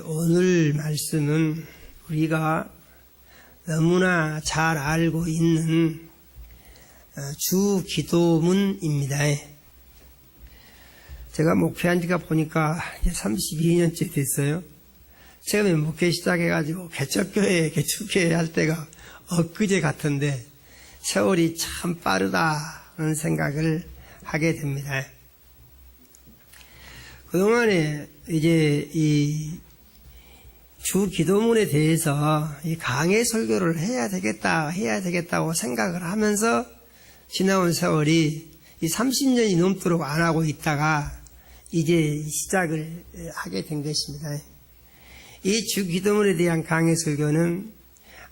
오늘 말씀은 우리가 너무나 잘 알고 있는 주 기도문입니다. 제가 목회한 지가 보니까 이제 32년째 됐어요. 처음에 목회 시작해가지고 개척교회, 개척교회 할 때가 엊그제 같은데 세월이 참 빠르다는 생각을 하게 됩니다. 그동안에 이제 이 주 기도문에 대해서 이 강해 설교를 해야 되겠다고 생각을 하면서 지나온 세월이 이 30년이 넘도록 안 하고 있다가 이제 시작을 하게 된 것입니다. 이 주 기도문에 대한 강해 설교는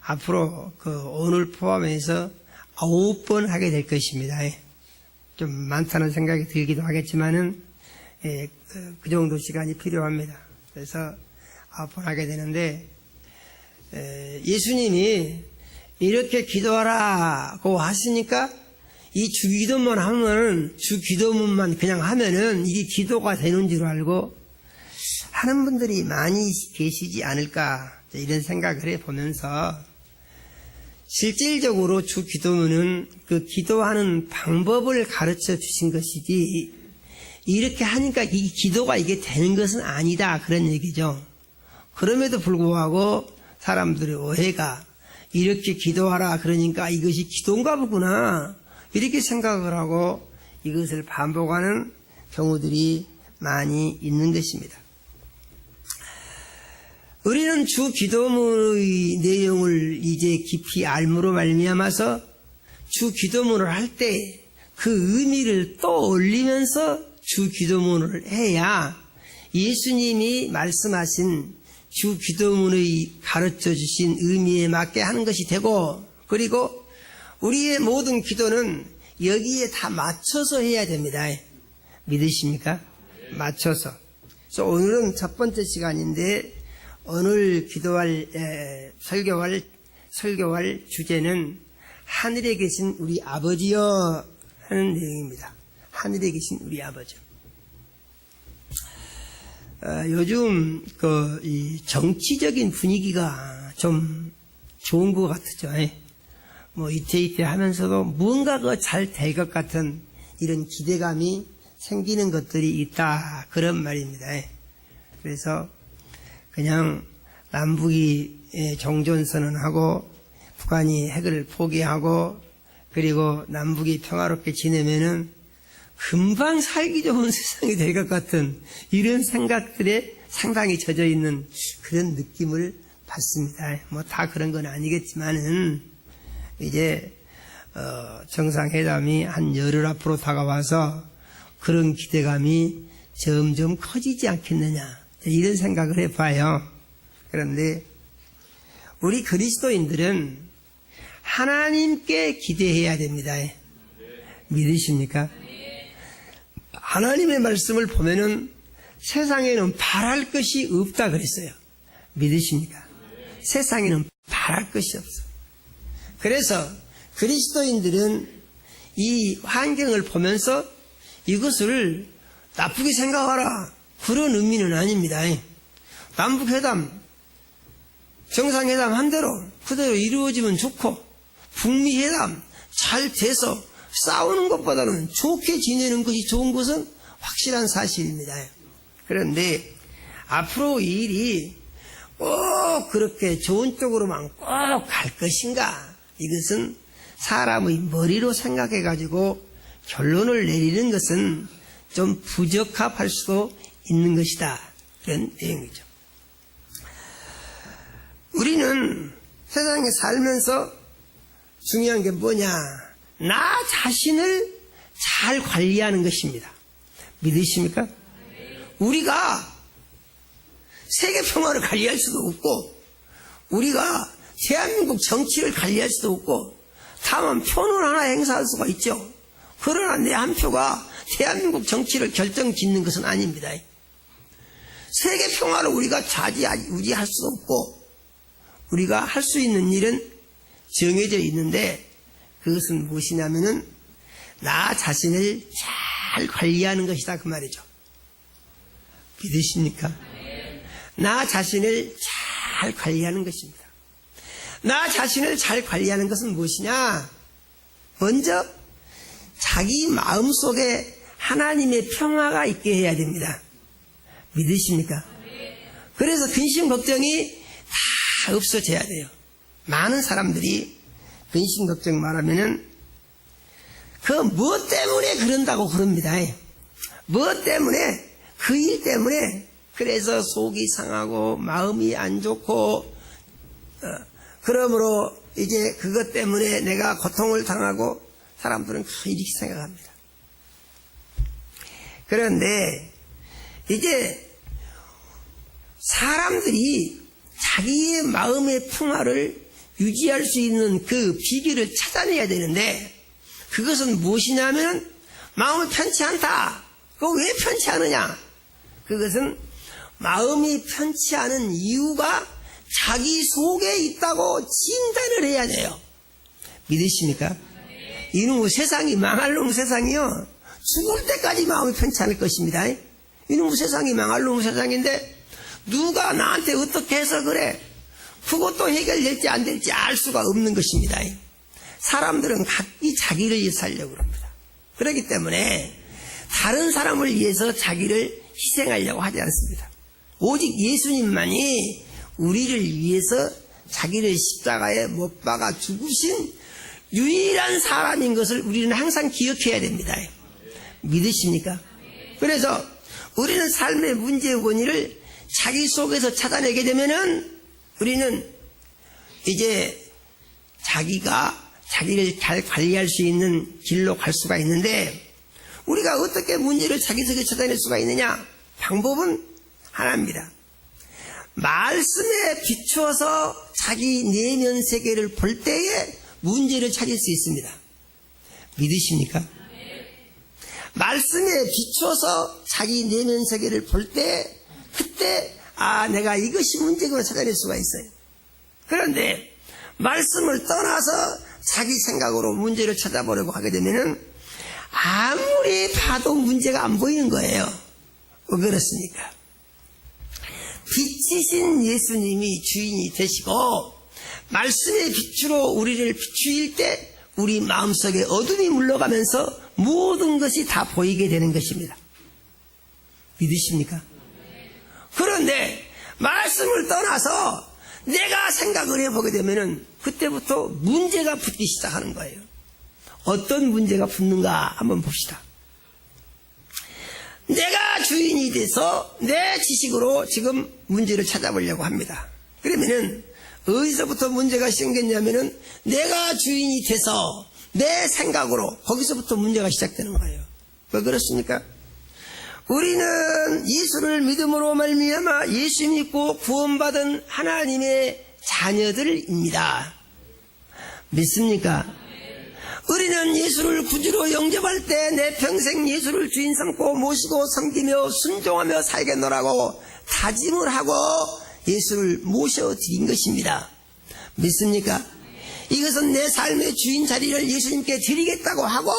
앞으로 오늘 포함해서 9번 하게 될 것입니다. 좀 많다는 생각이 들기도 하겠지만은 그 정도 시간이 필요합니다. 그래서 9번 하게 되는데 예수님이 이렇게 기도하라고 하시니까 이 주기도문 하면 주기도문만 그냥 하면은 이게 기도가 되는 줄 알고 하는 분들이 많이 계시지 않을까 이런 생각을 해보면서 실질적으로 주기도문은 그 기도하는 방법을 가르쳐 주신 것이지 이렇게 하니까 이 기도가 이게 되는 것은 아니다 그런 얘기죠. 그럼에도 불구하고 사람들의 오해가 이렇게 기도하라 그러니까 이것이 기도인가 보구나 이렇게 생각을 하고 이것을 반복하는 경우들이 많이 있는 것입니다. 우리는 주 기도문의 내용을 이제 깊이 알므로 말미암아서 주 기도문을 할 때 그 의미를 떠올리면서 주 기도문을 해야 예수님이 말씀하신 주 기도문의 가르쳐 주신 의미에 맞게 하는 것이 되고 그리고 우리의 모든 기도는 여기에 다 맞춰서 해야 됩니다. 믿으십니까? 맞춰서. 그래서 오늘은 첫 번째 시간인데 오늘 설교할 주제는 하늘에 계신 우리 아버지여 하는 내용입니다. 하늘에 계신 우리 아버지. 요즘 이 정치적인 분위기가 좀 좋은 것 같죠. 뭐 이태이태 하면서도 뭔가가 잘 될 것 같은 이런 기대감이 생기는 것들이 있다 그런 말입니다. 그래서 그냥 남북이 종전선언하고 북한이 핵을 포기하고 그리고 남북이 평화롭게 지내면은 금방 살기 좋은 세상이 될 것 같은 이런 생각들에 상당히 젖어 있는 그런 느낌을 받습니다. 뭐 다 그런 건 아니겠지만은 이제 정상회담이 한 열흘 앞으로 다가와서 그런 기대감이 점점 커지지 않겠느냐 이런 생각을 해봐요. 그런데 우리 그리스도인들은 하나님께 기대해야 됩니다. 믿으십니까? 하나님의 말씀을 보면은 세상에는 바랄 것이 없다 그랬어요. 믿으십니까? 세상에는 바랄 것이 없어. 그래서 그리스도인들은 이 환경을 보면서 이것을 나쁘게 생각하라 그런 의미는 아닙니다. 남북회담 정상회담 한 대로 그대로 이루어지면 좋고 북미회담 잘 돼서 싸우는 것보다는 좋게 지내는 것이 좋은 것은 확실한 사실입니다. 그런데 앞으로 이 일이 꼭 그렇게 좋은 쪽으로만 꼭 갈 것인가? 이것은 사람의 머리로 생각해가지고 결론을 내리는 것은 좀 부적합할 수도 있는 것이다. 그런 내용이죠. 우리는 세상에 살면서 중요한 게 뭐냐? 나 자신을 잘 관리하는 것입니다. 믿으십니까? 우리가 세계 평화를 관리할 수도 없고 우리가 대한민국 정치를 관리할 수도 없고 다만 표는 하나 행사할 수가 있죠. 그러나 내 한 표가 대한민국 정치를 결정짓는 것은 아닙니다. 세계 평화를 우리가 좌지우지할 수도 없고 우리가 할 수 있는 일은 정해져 있는데 그것은 무엇이냐면은 나 자신을 잘 관리하는 것이다 그 말이죠. 믿으십니까? 나 자신을 잘 관리하는 것입니다. 나 자신을 잘 관리하는 것은 무엇이냐? 먼저 자기 마음속에 하나님의 평화가 있게 해야 됩니다. 믿으십니까? 그래서 근심 걱정이 다 없어져야 돼요. 많은 사람들이 근심 걱정 말하면은 그 무엇 때문에 그런다고 그럽니다. 무엇 때문에? 그 일 때문에. 그래서 속이 상하고 마음이 안 좋고 그러므로 이제 그것 때문에 내가 고통을 당하고 사람들은 이렇게 생각합니다. 그런데 이제 사람들이 자기의 마음의 평화를 유지할 수 있는 그 비결을 찾아내야 되는데 그것은 무엇이냐면 마음이 편치 않다. 그거 왜 편치 않으냐? 그것은 마음이 편치 않은 이유가 자기 속에 있다고 진단을 해야 돼요. 믿으십니까? 이놈의 세상이 망할 놈의 세상이요. 죽을 때까지 마음이 편치 않을 것입니다. 이놈의 세상이 망할 놈의 세상인데 누가 나한테 어떻게 해서 그래? 그것도 해결될지 안 될지 알 수가 없는 것입니다. 사람들은 각기 자기를 위해 살려고 합니다. 그렇기 때문에 다른 사람을 위해서 자기를 희생하려고 하지 않습니다. 오직 예수님만이 우리를 위해서 자기를 십자가에 못 박아 죽으신 유일한 사람인 것을 우리는 항상 기억해야 됩니다. 믿으십니까? 그래서 우리는 삶의 문제의 원인을 자기 속에서 찾아내게 되면은 우리는 이제 자기가 자기를 잘 관리할 수 있는 길로 갈 수가 있는데 우리가 어떻게 문제를 자기 속에 찾아낼 수가 있느냐? 방법은 하나입니다. 말씀에 비추어서 자기 내면 세계를 볼 때에 문제를 찾을 수 있습니다. 믿으십니까? 말씀에 비추어서 자기 내면 세계를 볼 때 그때 내가 이것이 문제구나 찾아낼 수가 있어요. 그런데 말씀을 떠나서 자기 생각으로 문제를 찾아보려고 하게 되면은 아무리 봐도 문제가 안 보이는 거예요. 왜 그렇습니까? 빛이신 예수님이 주인이 되시고 말씀의 빛으로 우리를 비추일 때 우리 마음속에 어둠이 물러가면서 모든 것이 다 보이게 되는 것입니다. 믿으십니까? 그런데 말씀을 떠나서 내가 생각을 해보게 되면은 그때부터 문제가 붙기 시작하는 거예요. 어떤 문제가 붙는가 한번 봅시다. 내가 주인이 돼서 내 지식으로 지금 문제를 찾아보려고 합니다. 그러면은 어디서부터 문제가 생겼냐면은 내가 주인이 돼서 내 생각으로 거기서부터 문제가 시작되는 거예요. 왜 그렇습니까? 우리는 예수를 믿음으로 말미암아 예수 믿고 구원받은 하나님의 자녀들입니다. 믿습니까? 우리는 예수를 구주로 영접할 때 내 평생 예수를 주인 삼고 모시고 섬기며 순종하며 살겠노라고 다짐을 하고 예수를 모셔드린 것입니다. 믿습니까? 이것은 내 삶의 주인 자리를 예수님께 드리겠다고 하고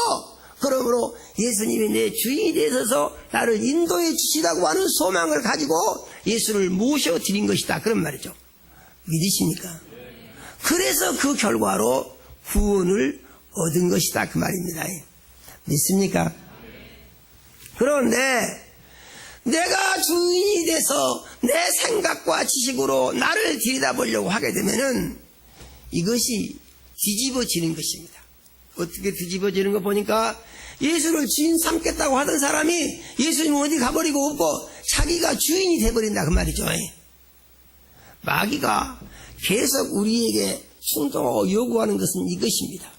그러므로 예수님이 내 주인이 되셔서 나를 인도해 주시다고 하는 소망을 가지고 예수를 모셔드린 것이다. 그런 말이죠. 믿으십니까? 그래서 그 결과로 구원을 얻은 것이다. 그 말입니다. 믿습니까? 그런데 내가 주인이 돼서 내 생각과 지식으로 나를 들여다보려고 하게 되면은 이것이 뒤집어지는 것입니다. 어떻게 뒤집어지는 거 보니까 예수를 주인 삼겠다고 하던 사람이 예수님 어디 가버리고 없고 자기가 주인이 돼버린다 그 말이죠. 마귀가 계속 우리에게 충동하고 요구하는 것은 이것입니다.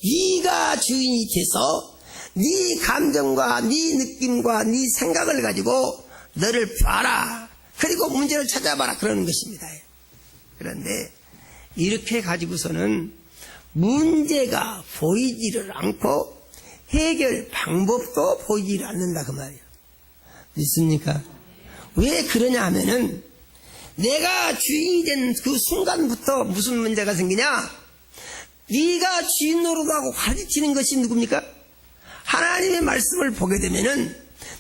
네가 주인이 돼서 네 감정과 네 느낌과 네 생각을 가지고 너를 봐라. 그리고 문제를 찾아봐라. 그러는 것입니다. 그런데 이렇게 가지고서는 문제가 보이지를 않고 해결 방법도 보이지를 않는다 그 말이에요. 믿습니까? 왜 그러냐 하면은 내가 주인이 된 그 순간부터 무슨 문제가 생기냐? 네가 주인 노릇하고 가르치는 것이 누굽니까? 하나님의 말씀을 보게 되면은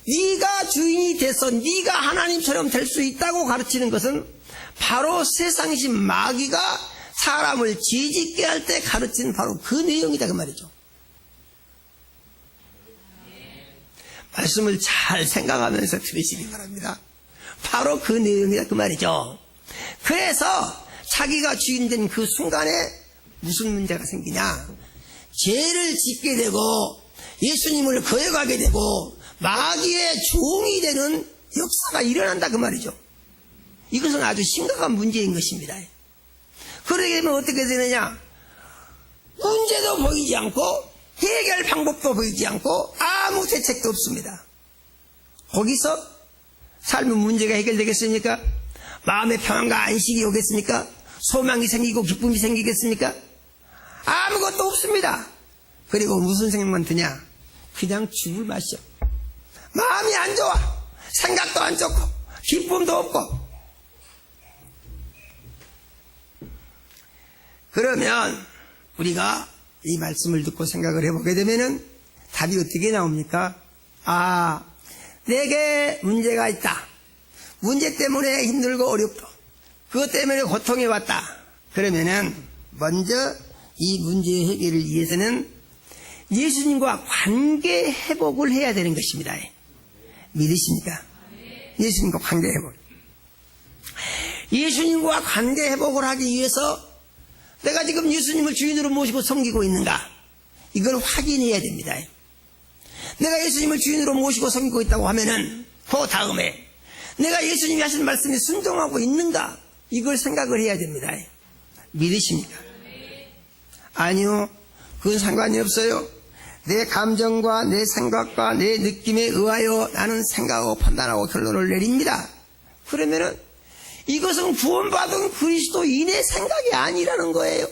네가 주인이 돼서 네가 하나님처럼 될 수 있다고 가르치는 것은 바로 세상신 마귀가 사람을 지짓게 할 때 가르치는 바로 그 내용이다 그 말이죠. 말씀을 잘 생각하면서 들으시기 바랍니다. 바로 그 내용이다 그 말이죠. 그래서 자기가 주인 된 그 순간에 무슨 문제가 생기냐? 죄를 짓게 되고 예수님을 거역하게 되고 마귀의 종이 되는 역사가 일어난다 그 말이죠. 이것은 아주 심각한 문제인 것입니다. 그러게 되면 어떻게 되느냐? 문제도 보이지 않고 해결 방법도 보이지 않고 아무 대책도 없습니다. 거기서 삶의 문제가 해결되겠습니까? 마음의 평안과 안식이 오겠습니까? 소망이 생기고 기쁨이 생기겠습니까? 아무것도 없습니다. 그리고 무슨 생각만 드냐? 그냥 죽을 맛이죠. 마음이 안 좋아. 생각도 안 좋고 기쁨도 없고. 그러면 우리가 이 말씀을 듣고 생각을 해보게 되면은 답이 어떻게 나옵니까? 아, 내게 문제가 있다. 문제 때문에 힘들고 어렵고 그것 때문에 고통이 왔다. 그러면은 먼저 이 문제의 해결을 위해서는 예수님과 관계 회복을 해야 되는 것입니다. 믿으십니까? 예수님과 관계 회복. 예수님과 관계 회복을 하기 위해서 내가 지금 예수님을 주인으로 모시고 섬기고 있는가? 이걸 확인해야 됩니다. 내가 예수님을 주인으로 모시고 섬기고 있다고 하면은 그 다음에 내가 예수님이 하신 말씀에 순종하고 있는가? 이걸 생각을 해야 됩니다. 믿으십니까? 아니요. 그건 상관이 없어요. 내 감정과 내 생각과 내 느낌에 의하여 나는 생각하고 판단하고 결론을 내립니다. 그러면은 이것은 구원받은 그리스도인의 생각이 아니라는 거예요.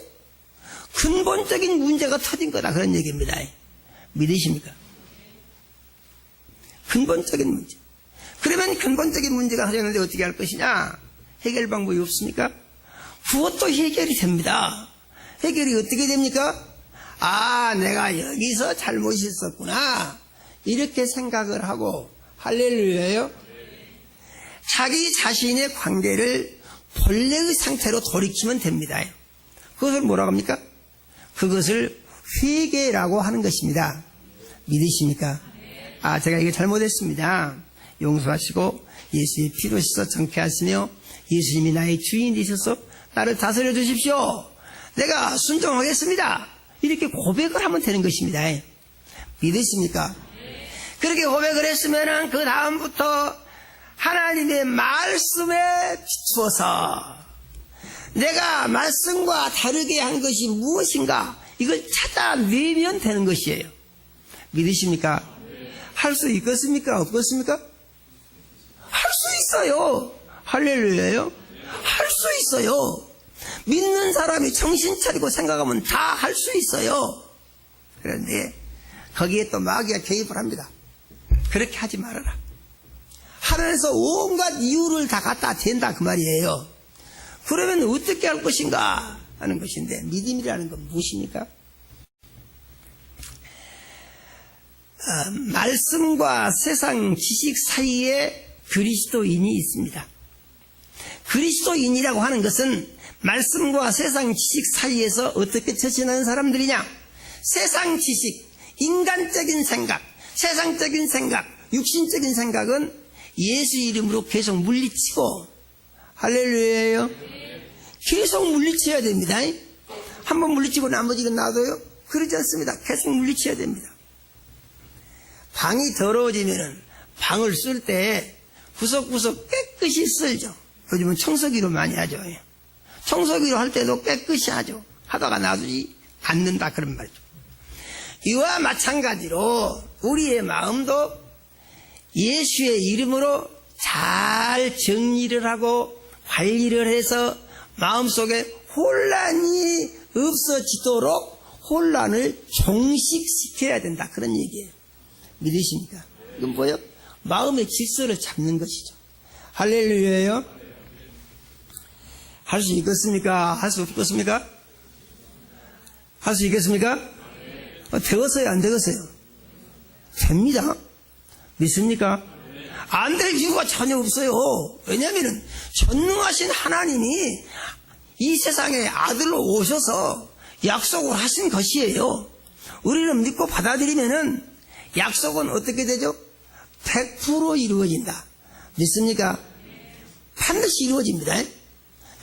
근본적인 문제가 터진 거다 그런 얘기입니다. 믿으십니까? 근본적인 문제. 그러면 근본적인 문제가 터졌는데 어떻게 할 것이냐? 해결 방법이 없습니까? 그것도 해결이 됩니다. 해결이 어떻게 됩니까? 아, 내가 여기서 잘못이 있었구나. 이렇게 생각을 하고 할렐루야요. 자기 자신의 관계를 본래의 상태로 돌이키면 됩니다. 그것을 뭐라고 합니까? 그것을 회개라고 하는 것입니다. 믿으십니까? 아, 제가 이게 잘못했습니다. 용서하시고 예수의 피로 씻어 정케하시며 예수님이 나의 주인이 되셔서 나를 다스려 주십시오. 내가 순종하겠습니다. 이렇게 고백을 하면 되는 것입니다. 믿으십니까? 그렇게 고백을 했으면 그 다음부터 하나님의 말씀에 비추어서 내가 말씀과 다르게 한 것이 무엇인가 이걸 찾아내면 되는 것이에요. 믿으십니까? 할 수 있겠습니까? 없겠습니까? 할 수 있어요. 할렐루야요. 할 수 있어요. 믿는 사람이 정신 차리고 생각하면 다 할 수 있어요. 그런데 거기에 또 마귀가 개입을 합니다. 그렇게 하지 말아라. 하늘에서 온갖 이유를 다 갖다 댄다 그 말이에요. 그러면 어떻게 할 것인가 하는 것인데 믿음이라는 건 무엇입니까? 말씀과 세상 지식 사이에 그리스도인이 있습니다. 그리스도인이라고 하는 것은 말씀과 세상 지식 사이에서 어떻게 처신하는 사람들이냐? 세상 지식, 인간적인 생각, 세상적인 생각, 육신적인 생각은 예수 이름으로 계속 물리치고, 할렐루야예요. 계속 물리쳐야 됩니다. 한번 물리치고 나머지는 놔둬요? 그러지 않습니다. 계속 물리쳐야 됩니다. 방이 더러워지면은 방을 쓸 때 구석구석 깨끗이 쓸죠. 요즘은 청소기로 많이 하죠. 청소기로 할 때도 깨끗이 하죠. 하다가 놔두지 않는다 그런 말이죠. 이와 마찬가지로 우리의 마음도 예수의 이름으로 잘 정리를 하고 관리를 해서 마음속에 혼란이 없어지도록 혼란을 종식시켜야 된다 그런 얘기예요. 믿으십니까? 이건 뭐예요? 마음의 질서를 잡는 것이죠. 할렐루야예요. 할 수 있겠습니까? 할 수 없겠습니까? 할 수 있겠습니까? 되었어요? 안 되었어요? 됩니다. 믿습니까? 안 될 이유가 전혀 없어요. 왜냐하면 전능하신 하나님이 이 세상에 아들로 오셔서 약속을 하신 것이에요. 우리는 믿고 받아들이면은 약속은 어떻게 되죠? 100% 이루어진다. 믿습니까? 반드시 이루어집니다.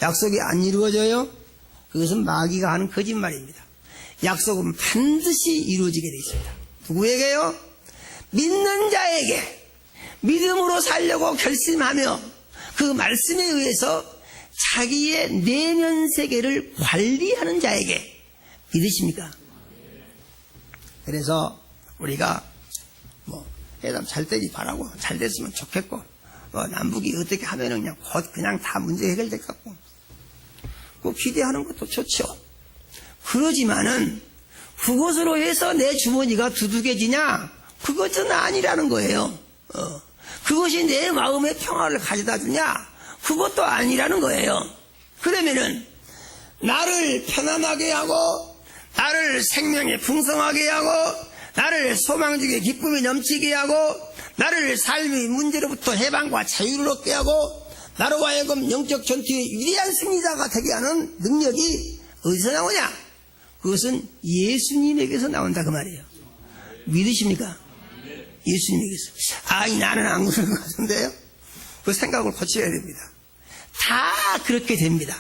약속이 안 이루어져요? 그것은 마귀가 하는 거짓말입니다. 약속은 반드시 이루어지게 되어 있습니다. 누구에게요? 믿는 자에게 믿음으로 살려고 결심하며 그 말씀에 의해서 자기의 내면 세계를 관리하는 자에게. 믿으십니까? 그래서 우리가 해담 잘 되기 바라고 잘 됐으면 좋겠고 남북이 어떻게 하면은 그냥 곧 그냥 다 문제 해결될 것 같고 꼭 기대하는 것도 좋죠. 그러지만은 그것으로 해서 내 주머니가 두둑해지냐? 그것은 아니라는 거예요. 그것이 내 마음의 평화를 가져다 주냐? 그것도 아니라는 거예요. 그러면은 나를 편안하게 하고 나를 생명에 풍성하게 하고 나를 소망적인 기쁨이 넘치게 하고 나를 삶의 문제로부터 해방과 자유를 얻게 하고 나로 하여금 영적 전투의 위대한 승리자가 되게 하는 능력이 어디서 나오냐? 그것은 예수님에게서 나온다 그 말이에요. 믿으십니까? 예수님에게서. 나는 안 그런 것 같은데요? 그 생각을 고쳐야 됩니다. 다 그렇게 됩니다.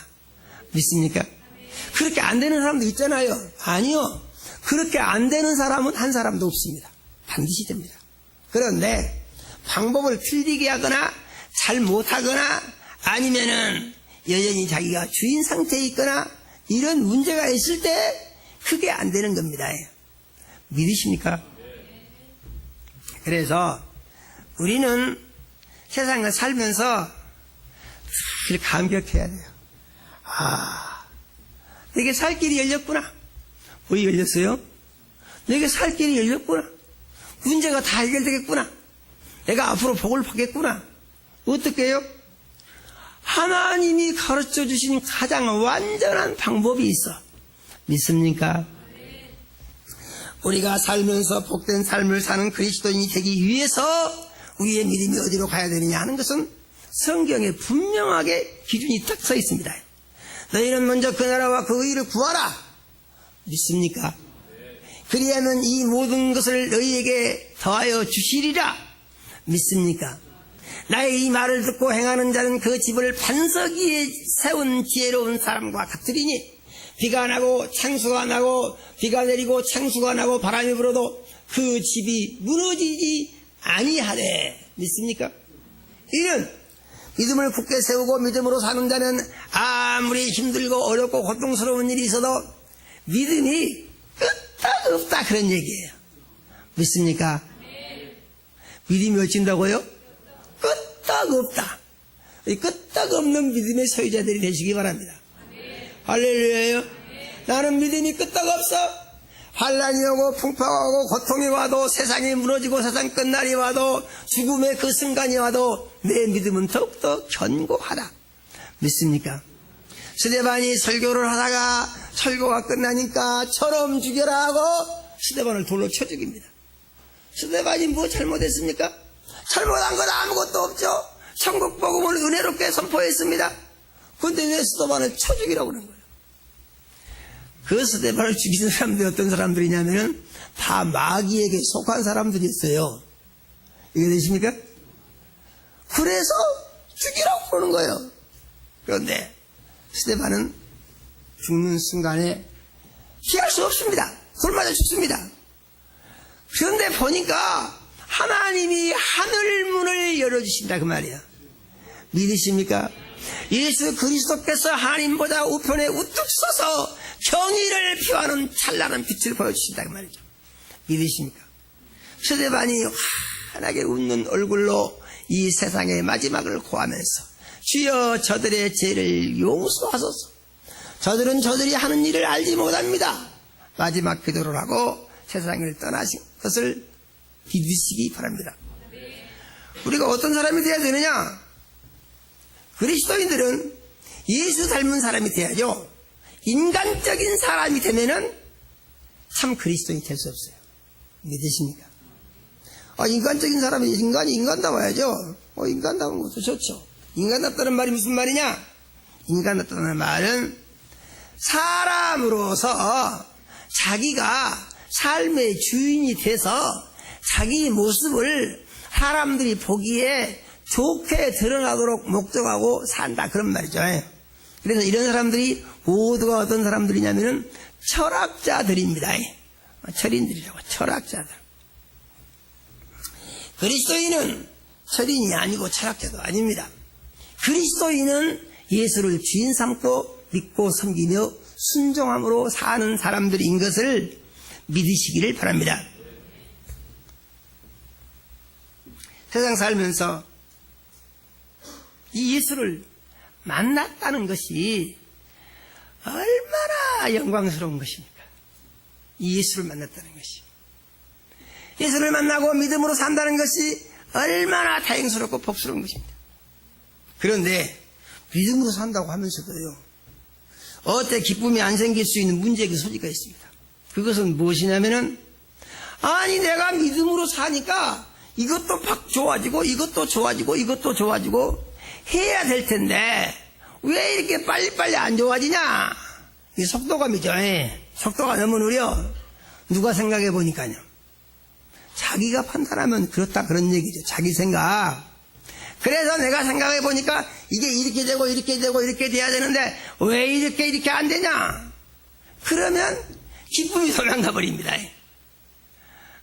믿습니까? 그렇게 안 되는 사람도 있잖아요. 아니요. 그렇게 안 되는 사람은 한 사람도 없습니다. 반드시 됩니다. 그런데 방법을 틀리게 하거나 잘 못하거나 아니면은 여전히 자기가 주인 상태에 있거나 이런 문제가 있을 때 그게 안 되는 겁니다. 믿으십니까? 그래서 우리는 세상을 살면서 늘 감격해야 돼요. 내게 살 길이 열렸구나. 왜 열렸어요? 내게 살 길이 열렸구나. 문제가 다 해결되겠구나. 내가 앞으로 복을 받겠구나. 어떻게 해요? 하나님이 가르쳐 주신 가장 완전한 방법이 있어. 믿습니까? 우리가 살면서 복된 삶을 사는 그리스도인이 되기 위해서 우리의 믿음이 어디로 가야 되느냐 하는 것은 성경에 분명하게 기준이 딱 서 있습니다. 너희는 먼저 그 나라와 그 의를 구하라. 믿습니까? 그리하면 이 모든 것을 너희에게 더하여 주시리라. 믿습니까? 나의 이 말을 듣고 행하는 자는 그 집을 반석 위에 세운 지혜로운 사람과 같으리니 비가 나고 창수가 나고 비가 내리고 창수가 나고 바람이 불어도 그 집이 무너지지 아니하래. 믿습니까? 이는 믿음을 굳게 세우고 믿음으로 사는 자는 아무리 힘들고 어렵고 고통스러운 일이 있어도 믿음이 끄떡없다 그런 얘기예요. 믿습니까? 믿음이 어찐다고요? 끄떡없다. 이 끄떡없는 믿음의 소유자들이 되시기 바랍니다. 할렐루야요. 나는 믿음이 끄떡없어. 환난이 오고 풍파가 오고 고통이 와도 세상이 무너지고 세상 끝날이 와도 죽음의 그 순간이 와도 내 믿음은 더욱더 견고하다. 믿습니까? 스데반이 설교를 하다가 설교가 끝나니까 처럼 죽여라 하고 스데반을 돌로 쳐 죽입니다. 스데반이 뭐 잘못했습니까? 잘못한 건 아무것도 없죠. 천국 복음을 은혜롭게 선포했습니다. 그런데 왜 스데반을 쳐 죽이라고 그러는 거예요? 그 스데반을 죽이는 사람들이 어떤 사람들이냐면 다 마귀에게 속한 사람들이었어요. 이게 되십니까? 그래서 죽이라고 그러는 거예요. 그런데 스데반은 죽는 순간에 피할 수 없습니다. 돌 맞아 죽습니다. 그런데 보니까 하나님이 하늘 문을 열어주신다 그 말이야. 믿으십니까? 예수 그리스도께서 하나님보다 우편에 우뚝 서서 정의를 표하는 찬란한 빛을 보여주신다 그 말이죠. 믿으십니까? 스데반이 환하게 웃는 얼굴로 이 세상의 마지막을 고하면서 주여 저들의 죄를 용서하소서. 저들은 저들이 하는 일을 알지 못합니다. 마지막 기도를 하고 세상을 떠나신 것을 믿으시기 바랍니다. 우리가 어떤 사람이 되어야 되느냐? 그리스도인들은 예수 닮은 사람이 돼야죠. 인간적인 사람이 되면은 참 그리스도인이 될 수 없어요. 믿으십니까? 인간적인 사람이 인간이 인간다워야죠. 인간다운 것도 좋죠. 인간답다는 말이 무슨 말이냐? 인간답다는 말은 사람으로서 자기가 삶의 주인이 돼서 자기 모습을 사람들이 보기에 좋게 드러나도록 목적하고 산다, 그런 말이죠. 그래서 이런 사람들이 모두가 어떤 사람들이냐면은 철학자들입니다. 철인들이라고, 철학자들. 그리스도인은 철인이 아니고 철학자도 아닙니다. 그리스도인은 예수를 주인 삼고 믿고 섬기며 순종함으로 사는 사람들인 것을 믿으시기를 바랍니다. 세상 살면서 이 예수를 만났다는 것이 얼마나 영광스러운 것입니까? 이 예수를 만났다는 것이. 예수를 만나고 믿음으로 산다는 것이 얼마나 다행스럽고 복스러운 것입니다. 그런데 믿음으로 산다고 하면서도요, 어때 기쁨이 안 생길 수 있는 문제의 소지가 있습니다. 그것은 무엇이냐면은, 아니 내가 믿음으로 사니까 이것도 막 좋아지고 이것도 좋아지고 이것도 좋아지고 해야 될 텐데 왜 이렇게 빨리빨리 안 좋아지냐? 이게 속도감이죠. 속도가 너무 느려. 누가 생각해 보니까요, 자기가 판단하면 그렇다, 그런 얘기죠. 자기 생각. 그래서 내가 생각해 보니까 이게 이렇게 되고 이렇게 되고 이렇게 돼야 되는데 왜 이렇게 안 되냐? 그러면 기쁨이 도망가 버립니다.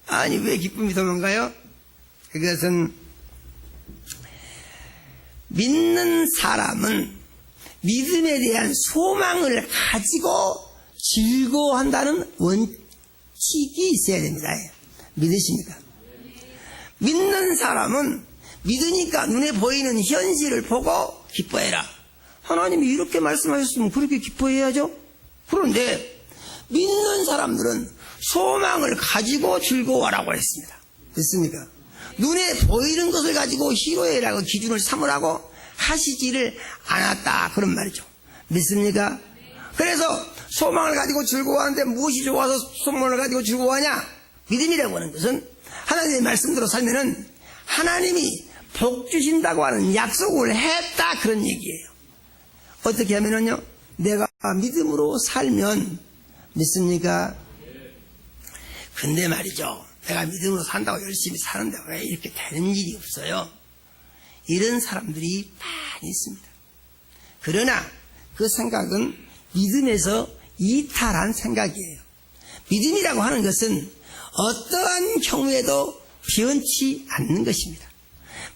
아니 왜 기쁨이 도망가요? 그것은 믿는 사람은 믿음에 대한 소망을 가지고 즐거워한다는 원칙이 있어야 됩니다. 믿으십니까? 믿는 사람은 믿으니까 눈에 보이는 현실을 보고 기뻐해라. 하나님이 이렇게 말씀하셨으면 그렇게 기뻐해야죠. 그런데 믿는 사람들은 소망을 가지고 즐거워하라고 했습니다. 됐습니까? 눈에 보이는 것을 가지고 희로애라고 기준을 삼으라고 하시지를 않았다, 그런 말이죠. 믿습니까? 그래서 소망을 가지고 즐거워하는데 무엇이 좋아서 소망을 가지고 즐거워하냐? 믿음이라고 하는 것은 하나님의 말씀대로 살면은 하나님이 복 주신다고 하는 약속을 했다, 그런 얘기예요. 어떻게 하면은요, 내가 믿음으로 살면, 믿습니까? 근데 말이죠, 내가 믿음으로 산다고 열심히 사는데 왜 이렇게 되는 일이 없어요? 이런 사람들이 많이 있습니다. 그러나 그 생각은 믿음에서 이탈한 생각이에요. 믿음이라고 하는 것은 어떠한 경우에도 변치 않는 것입니다.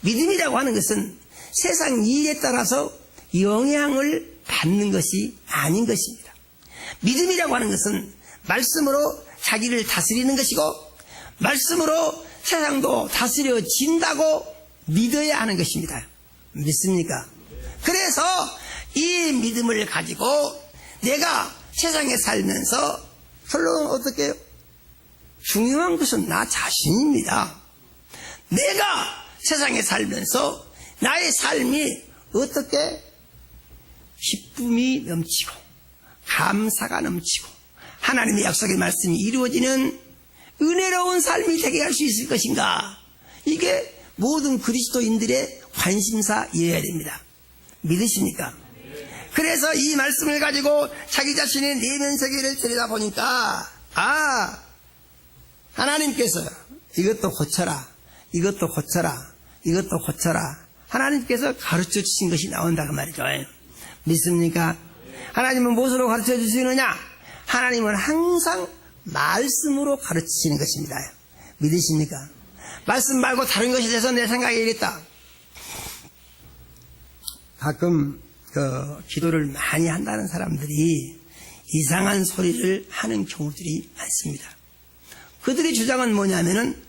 믿음이라고 하는 것은 세상 일에 따라서 영향을 받는 것이 아닌 것입니다. 믿음이라고 하는 것은 말씀으로 자기를 다스리는 것이고 말씀으로 세상도 다스려진다고 믿어야 하는 것입니다. 믿습니까? 그래서 이 믿음을 가지고 내가 세상에 살면서 결론은 어떻게 해요? 중요한 것은 나 자신입니다. 내가 세상에 살면서 나의 삶이 어떻게 기쁨이 넘치고 감사가 넘치고 하나님의 약속의 말씀이 이루어지는 은혜로운 삶이 되게 할 수 있을 것인가? 이게 모든 그리스도인들의 관심사여야 됩니다. 믿으십니까? 그래서 이 말씀을 가지고 자기 자신의 내면 세계를 들여다보니까 하나님께서 이것도 고쳐라, 이것도 고쳐라, 이것도 고쳐라, 하나님께서 가르쳐 주신 것이 나온다, 그 말이죠. 믿습니까? 하나님은 무엇으로 가르쳐 주시느냐? 하나님은 항상 말씀으로 가르치시는 것입니다. 믿으십니까? 말씀 말고 다른 것에 대해서 내 생각이 이랬다. 가끔 기도를 많이 한다는 사람들이 이상한 소리를 하는 경우들이 많습니다. 그들의 주장은 뭐냐면은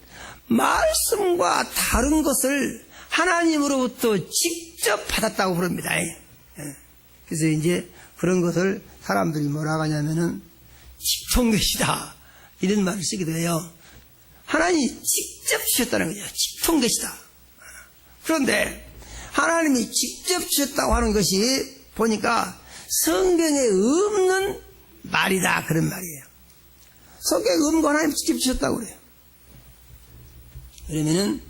말씀과 다른 것을 하나님으로부터 직접 받았다고 그럽니다. 그래서 이제 그런 것을 사람들이 뭐라고 하냐면은 직통계시다, 이런 말을 쓰기도 해요. 하나님이 직접 주셨다는 거죠. 직통계시다. 그런데 하나님이 직접 주셨다고 하는 것이 보니까 성경에 없는 말이다, 그런 말이에요. 성경에 없는 거 하나님 직접 주셨다고 그래요. 그러면은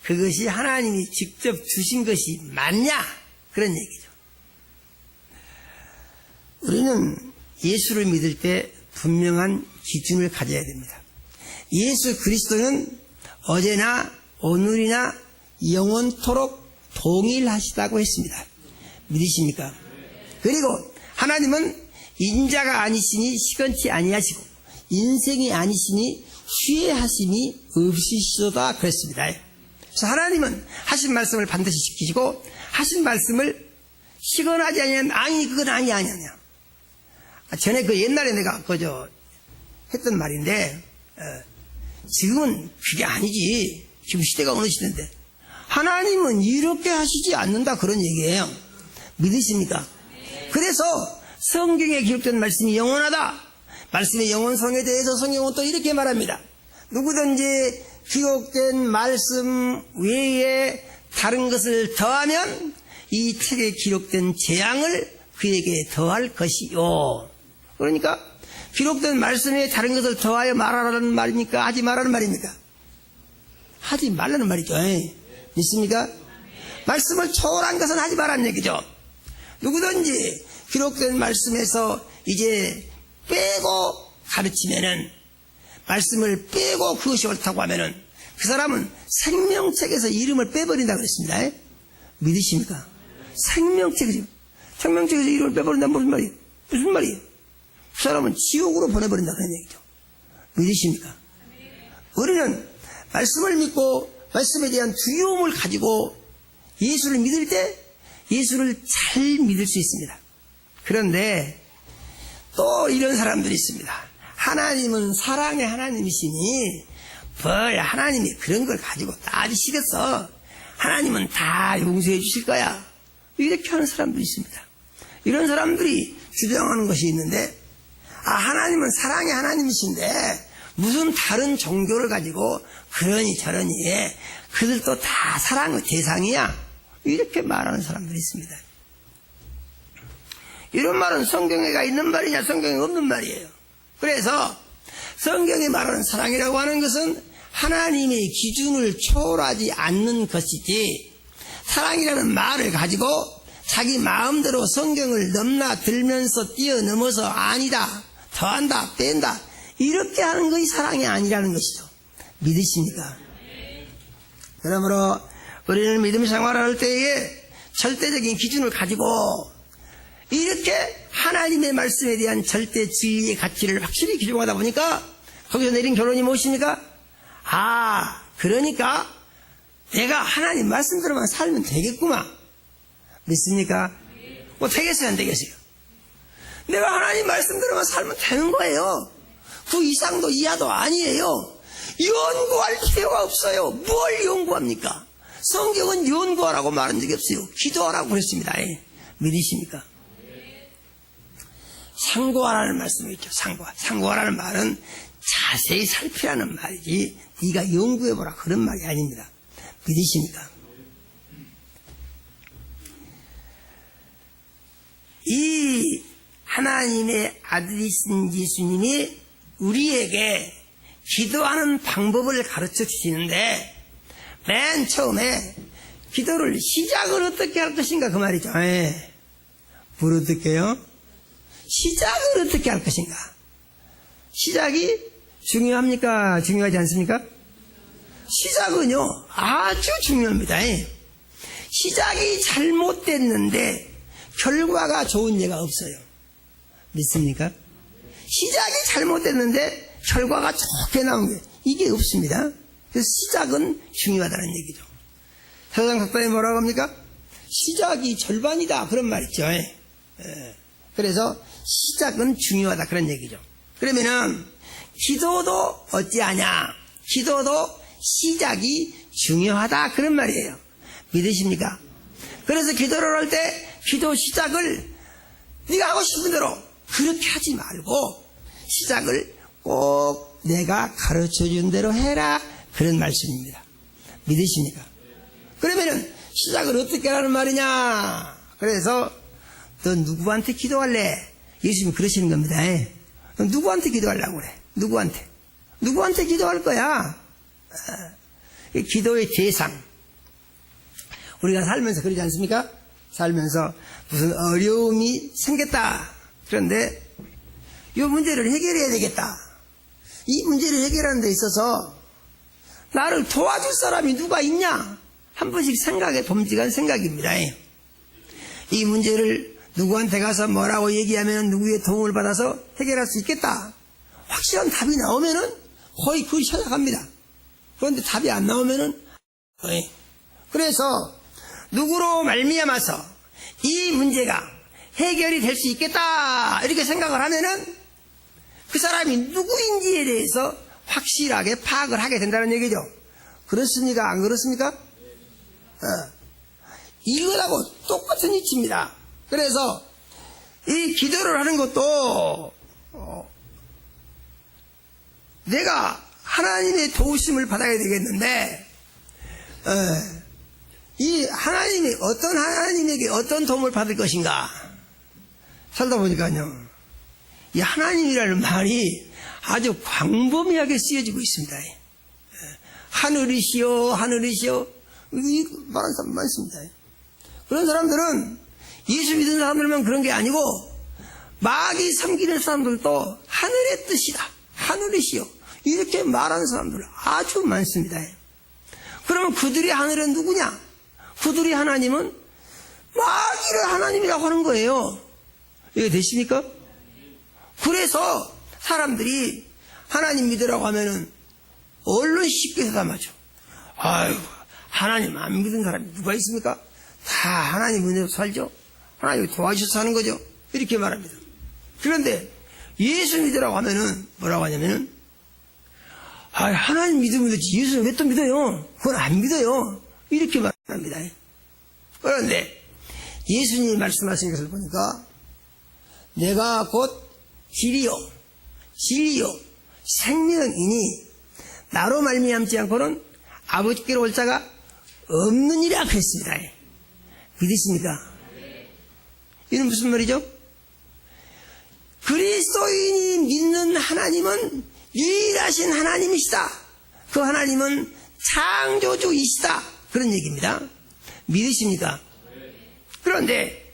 그것이 하나님이 직접 주신 것이 맞냐? 그런 얘기죠. 우리는 예수를 믿을 때 분명한 기준을 가져야 됩니다. 예수 그리스도는 어제나 오늘이나 영원토록 동일하시다고 했습니다. 믿으십니까? 그리고 하나님은 인자가 아니시니 시건치 아니하시고 인생이 아니시니 후회하심이 없으시도다 그랬습니다. 그래서 하나님은 하신 말씀을 반드시 지키시고 하신 말씀을 시건하지 아니하면 아니 그건 아니야. 전에 그 옛날에 내가 그저 했던 말인데 지금은 그게 아니지. 지금 시대가 어느 시대인데 하나님은 이렇게 하시지 않는다 그런 얘기예요. 믿으십니까? 그래서 성경에 기록된 말씀이 영원하다. 말씀의 영원성에 대해서 성경은 또 이렇게 말합니다. 누구든지 기록된 말씀 외에 다른 것을 더하면 이 책에 기록된 재앙을 그에게 더할 것이요. 그러니까 기록된 말씀에 다른 것을 더하여 말하라는 말입니까? 하지 말라는 말입니까? 하지 말라는 말이죠. 믿습니까? 말씀을 초월한 것은 하지 말라는 얘기죠. 누구든지 기록된 말씀에서 이제 빼고 가르치면은, 말씀을 빼고 그것이 옳다고 하면은 그 사람은 생명책에서 이름을 빼버린다고 그랬습니다. 믿으십니까? 생명책에서 이름을 빼버린다. 무슨 말이에요? 그 사람은 지옥으로 보내버린다 그런 얘기죠. 믿으십니까? 우리는 말씀을 믿고 말씀에 대한 두려움을 가지고 예수를 믿을 때 예수를 잘 믿을 수 있습니다. 그런데 또 이런 사람들이 있습니다. 하나님은 사랑의 하나님이시니 뭘 하나님이 그런 걸 가지고 따지시겠어. 하나님은 다 용서해 주실 거야. 이렇게 하는 사람들이 있습니다. 이런 사람들이 주장하는 것이 있는데, 하나님은 사랑의 하나님이신데 무슨 다른 종교를 가지고 그러니 저러니 그들도 다 사랑의 대상이야. 이렇게 말하는 사람들이 있습니다. 이런 말은 성경에가 있는 말이냐 성경에 없는 말이에요. 그래서 성경이 말하는 사랑이라고 하는 것은 하나님의 기준을 초월하지 않는 것이지, 사랑이라는 말을 가지고 자기 마음대로 성경을 넘나들면서 뛰어넘어서 아니다, 더한다, 뺀다 이렇게 하는 것이 사랑이 아니라는 것이죠. 믿으십니까? 그러므로 우리는 믿음 생활할 때에 절대적인 기준을 가지고 이렇게 하나님의 말씀에 대한 절대주의의 가치를 확실히 기준하다 보니까 거기서 내린 결론이 무엇입니까? 그러니까 내가 하나님 말씀대로만 살면 되겠구만. 믿습니까? 뭐 되겠어요, 안 되겠어요? 내가 하나님 말씀대로만 살면 되는 거예요. 그 이상도 이하도 아니에요. 연구할 필요가 없어요. 뭘 연구합니까? 성경은 연구하라고 말한 적이 없어요. 기도하라고 그랬습니다. 믿으십니까? 상고하라는 말씀이 있죠. 상고하라는 말은 자세히 살피라는 말이지 네가 연구해보라 그런 말이 아닙니다. 믿으십니까? 이 하나님의 아들이신 예수님이 우리에게 기도하는 방법을 가르쳐 주시는데, 맨 처음에 기도를 시작을 어떻게 할 것인가 그 말이죠. 뭘 어떻게 해요? 시작을 어떻게 할 것인가. 시작이 중요합니까? 중요하지 않습니까? 시작은요 아주 중요합니다. 시작이 잘못됐는데 결과가 좋은 예가 없어요. 믿습니까? 시작이 잘못됐는데 결과가 좋게 나온 게 이게 없습니다. 그래서 시작은 중요하다는 얘기죠. 사도장 각단이 뭐라고 합니까? 시작이 절반이다 그런 말 있죠. 그래서 시작은 중요하다 그런 얘기죠. 그러면은 기도도 어찌하냐? 기도도 시작이 중요하다 그런 말이에요. 믿으십니까? 그래서 기도를 할 때 기도 시작을 네가 하고 싶은 대로 그렇게 하지 말고 시작을 꼭 내가 가르쳐준 대로 해라 그런 말씀입니다. 믿으십니까? 그러면은 시작을 어떻게 하라는 말이냐? 그래서 너 누구한테 기도할래? 예수님이 그러시는 겁니다. 너 누구한테 기도하려고 그래? 누구한테 기도할 거야? 이 기도의 대상. 우리가 살면서 그러지 않습니까? 살면서 무슨 어려움이 생겼다. 그런데 이 문제를 해결해야 되겠다. 이 문제를 해결하는 데 있어서 나를 도와줄 사람이 누가 있냐? 한 번씩 생각해 봄직한 생각입니다. 이 문제를 누구한테 가서 뭐라고 얘기하면 누구의 도움을 받아서 해결할 수 있겠다. 확실한 답이 나오면은 거의 그걸 찾아갑니다. 그런데 답이 안 나오면은 그래서 누구로 말미암아서 이 문제가 해결이 될 수 있겠다 이렇게 생각을 하면은 그 사람이 누구인지에 대해서 확실하게 파악을 하게 된다는 얘기죠. 그렇습니까? 안 그렇습니까? 이거하고 똑같은 이치입니다. 그래서 이 기도를 하는 것도 내가 하나님의 도우심을 받아야 되겠는데 이 하나님이 어떤 하나님에게 어떤 도움을 받을 것인가 살다 보니까요 이 하나님이라는 말이 아주 광범위하게 쓰여지고 있습니다. 하늘이시여 하늘이시여 이 말하는 사람 많습니다. 그런 사람들은 예수 믿는 사람들만 그런 게 아니고 마귀 섬기는 사람들도 하늘의 뜻이다 하늘이시여 이렇게 말하는 사람들 아주 많습니다. 그러면 그들의 하늘은 누구냐? 그들의 하나님은 마귀를 하나님이라고 하는 거예요. 이게 되십니까? 그래서 사람들이 하나님 믿으라고 하면은 얼른 쉽게 대답하죠. 아이고 하나님 안 믿은 사람이 누가 있습니까? 다 하나님 은혜로 살죠. 하나님이 도와주셔서 하는 거죠. 이렇게 말합니다. 그런데 예수 믿으라고 하면은 뭐라고 하냐면은 하나님 믿으면 되지 예수는 왜 또 믿어요? 그건 안 믿어요. 이렇게 말합니다. 그런데 예수님이 말씀하신 것을 보니까 내가 곧 길이요 진리요 생명이니 나로 말미암지 않고는 아버지께로 올 자가 없느니라 그랬습니다. 믿으십니까? 이는 무슨 말이죠? 그리스도인이 믿는 하나님은 유일하신 하나님이시다. 그 하나님은 창조주이시다. 그런 얘기입니다. 믿으십니까? 그런데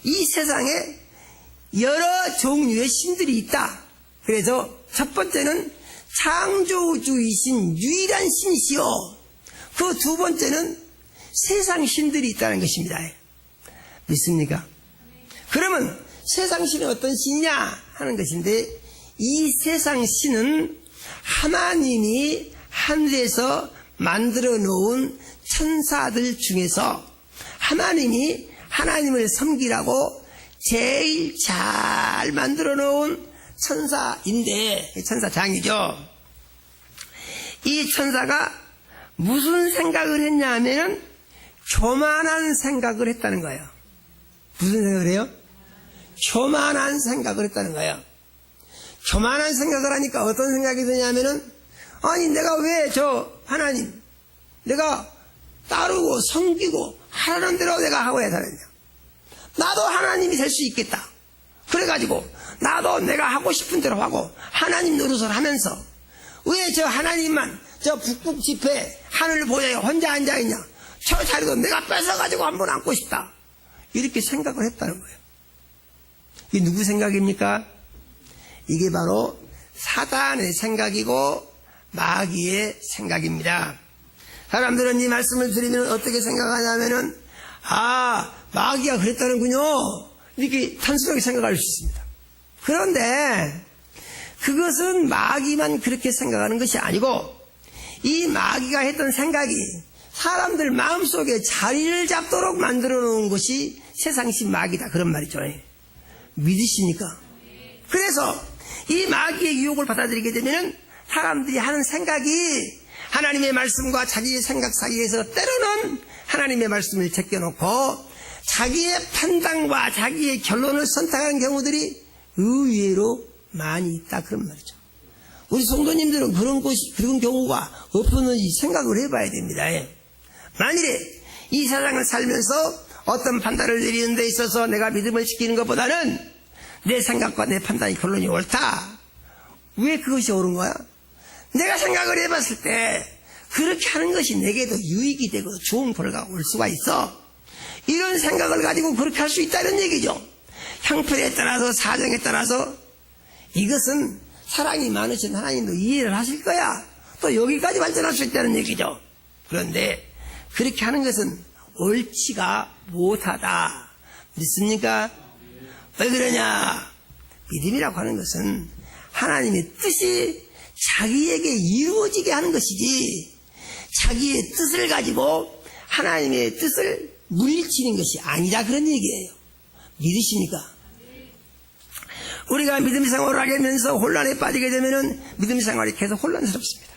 이 세상에 여러 종류의 신들이 있다. 그래서 첫 번째는 창조주이신 유일한 신이시요. 그 두 번째는 세상 신들이 있다는 것입니다. 믿습니까? 그러면 세상 신은 어떤 신이냐 하는 것인데 이 세상 신은 하나님이 하늘에서 만들어 놓은 천사들 중에서 하나님이 하나님을 섬기라고 제일 잘 만들어 놓은 천사인데 천사장이죠. 이 천사가 무슨 생각을 했냐 하면은 교만한 생각을 했다는 거예요. 무슨 생각을 해요? 교만한 생각을 했다는 거예요. 교만한 생각을 하니까 어떤 생각이 드냐면은 아니 내가 왜 저 하나님 내가 따르고 섬기고 하라는 대로 내가 하고 해야 되느냐. 나도 하나님이 될 수 있겠다. 그래가지고 나도 내가 하고 싶은 대로 하고 하나님 노릇을 하면서 왜 저 하나님만 저 북북 집회 하늘 보좌에 혼자 앉아있냐. 저 자리도 내가 뺏어가지고 한번 앉고 싶다. 이렇게 생각을 했다는 거예요. 이게 누구 생각입니까? 이게 바로 사단의 생각이고 마귀의 생각입니다. 사람들은 이 말씀을 드리면 어떻게 생각하냐면은 마귀가 그랬다는군요. 이렇게 단순하게 생각할 수 있습니다. 그런데 그것은 마귀만 그렇게 생각하는 것이 아니고 이 마귀가 했던 생각이 사람들 마음속에 자리를 잡도록 만들어 놓은 것이 세상신 마귀다. 그런 말이죠. 믿으십니까? 그래서 이 마귀의 유혹을 받아들이게 되면 사람들이 하는 생각이 하나님의 말씀과 자기의 생각 사이에서 때로는 하나님의 말씀을 제껴놓고 자기의 판단과 자기의 결론을 선택한 경우들이 의외로 많이 있다. 그런 말이죠. 우리 성도님들은 그런 경우가 없었는지 생각을 해봐야 됩니다. 만일에 이 세상을 살면서 어떤 판단을 내리는 데 있어서 내가 믿음을 지키는 것보다는 내 생각과 내 판단이 결론이 옳다. 왜 그것이 옳은 거야? 내가 생각을 해봤을 때 그렇게 하는 것이 내게도 유익이 되고 좋은 결과가 올 수가 있어. 이런 생각을 가지고 그렇게 할 수 있다는 얘기죠. 형편에 따라서 사정에 따라서 이것은 사랑이 많으신 하나님도 이해를 하실 거야. 또 여기까지 발전할 수 있다는 얘기죠. 그런데 그렇게 하는 것은 옳지가 못하다. 믿습니까? 왜 그러냐? 믿음이라고 하는 것은 하나님의 뜻이 자기에게 이루어지게 하는 것이지, 자기의 뜻을 가지고 하나님의 뜻을 물리치는 것이 아니라 그런 얘기예요. 믿으십니까? 우리가 믿음 생활을 하게 되면서 혼란에 빠지게 되면은 믿음 생활이 계속 혼란스럽습니다.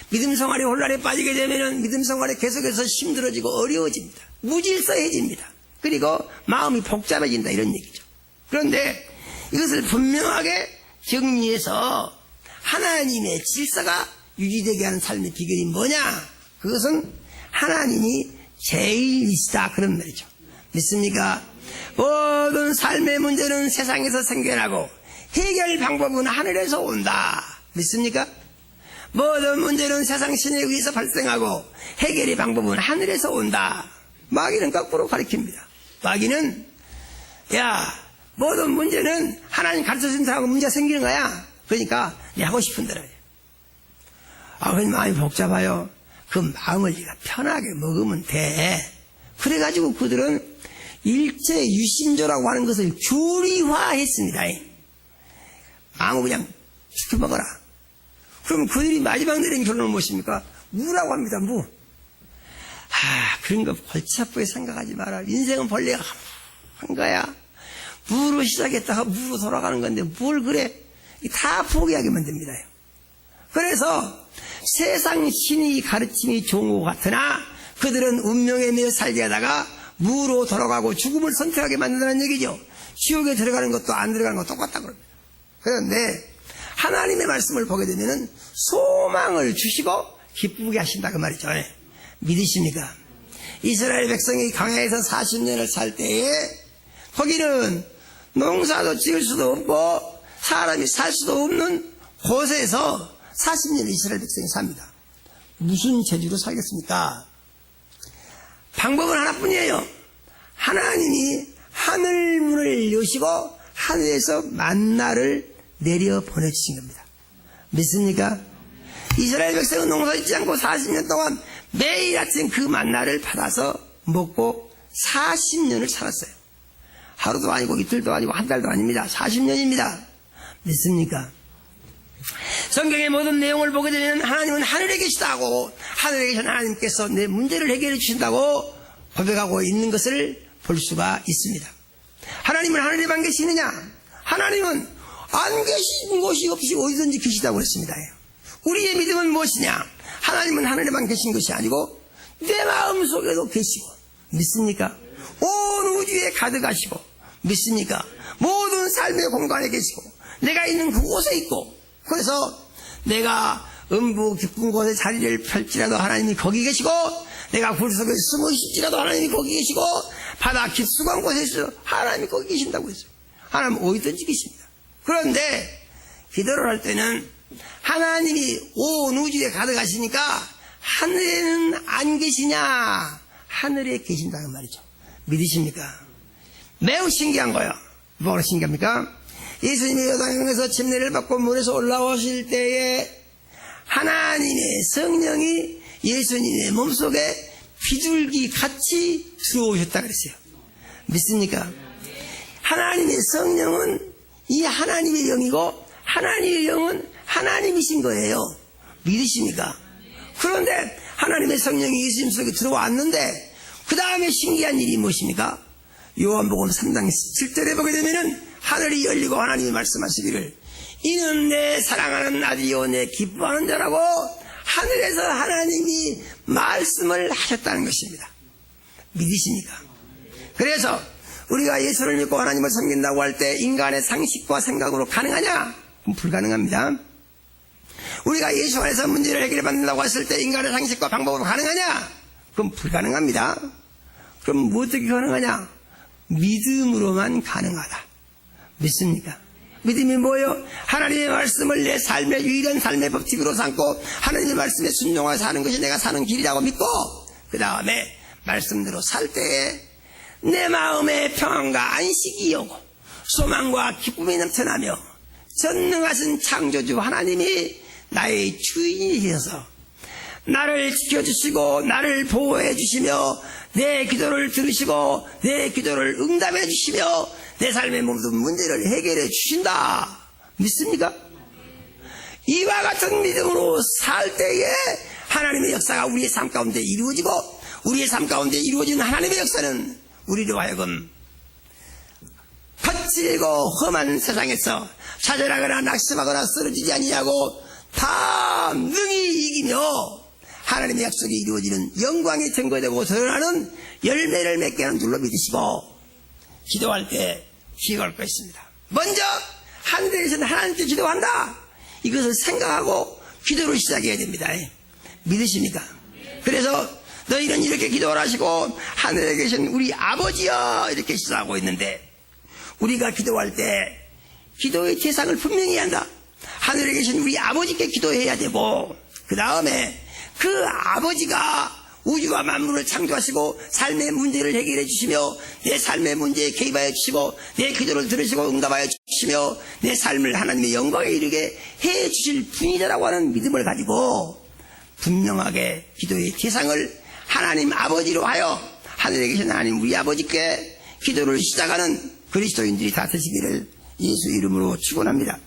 믿음 생활이 혼란에 빠지게 되면은 믿음 생활이 계속해서 힘들어지고 어려워집니다. 무질서해집니다. 그리고 마음이 복잡해진다, 이런 얘기죠. 그런데 이것을 분명하게 정리해서 하나님의 질서가 유지되게 하는 삶의 비결이 뭐냐? 그것은 하나님이 제일이시다, 그런 말이죠. 믿습니까? 모든 삶의 문제는 세상에서 생겨나고 해결 방법은 하늘에서 온다. 믿습니까? 모든 문제는 세상 신에 의해서 발생하고 해결의 방법은 하늘에서 온다. 마귀는 거꾸로 가르칩니다. 마귀는 모든 문제는 하나님 가르쳐준 사람하고 문제가 생기는 거야. 그러니까 내 하고 싶은 대로 해. 그건 마음이 복잡해요. 그 마음을 네가 편하게 먹으면 돼. 그래가지고 그들은 일제 유신조라고 하는 것을 교리화했습니다. 마음을 그냥 시켜 먹어라. 그럼 그들이 마지막 내린 결론은 무엇입니까? 무라고 합니다. 무. 그런 거 골치 아프게 생각하지 마라. 인생은 본래 한 거야. 무로 시작했다가 무로 돌아가는 건데 뭘 그래? 다 포기하게 만듭니다. 그래서 세상 신이 가르침이 좋은 것 같으나 그들은 운명에 매여 살게 하다가 무로 돌아가고 죽음을 선택하게 만든다는 얘기죠. 지옥에 들어가는 것도 안 들어가는 것도 똑같다 그럽니다. 그런데 하나님의 말씀을 보게 되면은 소망을 주시고 기쁘게 하신다, 그 말이죠. 믿으십니까? 이스라엘 백성이 광야에서 40년을 살 때에 거기는 농사도 지을 수도 없고 사람이 살 수도 없는 곳에서 40년을 이스라엘 백성이 삽니다. 무슨 재주로 살겠습니까? 방법은 하나뿐이에요. 하나님이 하늘문을 여시고 하늘에서 만나를 내려 보내주신 겁니다. 믿습니까? 이스라엘 백성은 농사 짓지 않고 40년 동안 매일 아침 그 만나를 받아서 먹고 40년을 살았어요. 하루도 아니고 이틀도 아니고 한 달도 아닙니다. 40년입니다. 믿습니까? 성경의 모든 내용을 보게 되면 하나님은 하늘에 계시다고, 하늘에 계신 하나님께서 내 문제를 해결해 주신다고 고백하고 있는 것을 볼 수가 있습니다. 하나님은 하늘에만 계시느냐? 하나님은 안 계신 곳이 없이 어디든지 계시다고 했습니다. 우리의 믿음은 무엇이냐? 하나님은 하늘에만 계신 것이 아니고 내 마음 속에도 계시고, 믿습니까? 온 우주에 가득하시고, 믿습니까? 모든 삶의 공간에 계시고 내가 있는 그곳에 있고, 그래서 내가 음부 깊은 곳에 자리를 펼치라도 하나님이 거기 계시고, 내가 굴 속에 숨어 있을지라도 하나님이 거기 계시고, 바다 깊숙한 곳에 있어도 하나님이 거기 계신다고 했어요. 하나님은 어디든지 계십니다. 그런데 기도를 할 때는 하나님이 온 우주에 가득하시니까 하늘에는 안 계시냐? 하늘에 계신다는 말이죠. 믿으십니까? 매우 신기한 거예요. 뭐가 신기합니까? 예수님이 요단강에서 침례를 받고 물에서 올라오실 때에 하나님의 성령이 예수님의 몸속에 비둘기 같이 들어오셨다 그랬어요. 믿습니까? 하나님의 성령은 이 하나님의 영이고 하나님의 영은 하나님이신 거예요. 믿으십니까? 그런데 하나님의 성령이 예수님 속에 들어왔는데 그 다음에 신기한 일이 무엇입니까? 요한복음 3장 7절에 보게 되면은 하늘이 열리고 하나님이 말씀하시기를 이는 내 사랑하는 아들이요 내 기뻐하는 자라고 하늘에서 하나님이 말씀을 하셨다는 것입니다. 믿으십니까? 그래서 우리가 예수를 믿고 하나님을 섬긴다고 할 때 인간의 상식과 생각으로 가능하냐? 그럼 불가능합니다. 우리가 예수 안에서 문제를 해결해 받는다고 했을 때 인간의 상식과 방법으로 가능하냐? 그럼 불가능합니다. 그럼 뭐 어떻게 가능하냐? 믿음으로만 가능하다. 믿습니까? 믿음이 뭐예요? 하나님의 말씀을 내 삶의 유일한 삶의 법칙으로 삼고 하나님의 말씀에 순종하여 사는 것이 내가 사는 길이라고 믿고, 그 다음에 말씀대로 살 때에 내 마음에 평안과 안식이 오고 소망과 기쁨이 넘쳐나며 전능하신 창조주 하나님이 나의 주인이 되어서 나를 지켜주시고 나를 보호해 주시며 내 기도를 들으시고 내 기도를 응답해 주시며 내 삶의 모든 문제를 해결해 주신다. 믿습니까? 이와 같은 믿음으로 살 때에 하나님의 역사가 우리의 삶 가운데 이루어지고, 우리의 삶 가운데 이루어지는 하나님의 역사는 우리로 하여금 거칠고 험한 세상에서 좌절하거나 낙심하거나 쓰러지지 아니하고 다 능히 이기며 하나님의 약속이 이루어지는 영광이 증거되고 드러나는 열매를 맺게 하는 줄로 믿으시고 기도할 때 기회가 올 것입니다. 먼저 하늘에 계신 하나님께 기도한다, 이것을 생각하고 기도를 시작해야 됩니다. 믿으십니까? 그래서 너희는 이렇게 기도를 하시고 하늘에 계신 우리 아버지여 이렇게 시작하고 있는데, 우리가 기도할 때 기도의 대상을 분명히 해야 한다. 하늘에 계신 우리 아버지께 기도해야 되고, 그 다음에 그 아버지가 우주와 만물을 창조하시고 삶의 문제를 해결해 주시며 내 삶의 문제에 개입하여 주시고 내 기도를 들으시고 응답하여 주시며 내 삶을 하나님의 영광에 이르게 해 주실 분이다라고 하는 믿음을 가지고 분명하게 기도의 대상을 하나님 아버지로 하여 하늘에 계신 하나님 우리 아버지께 기도를 시작하는 그리스도인들이 다 되시기를 예수 이름으로 축원합니다.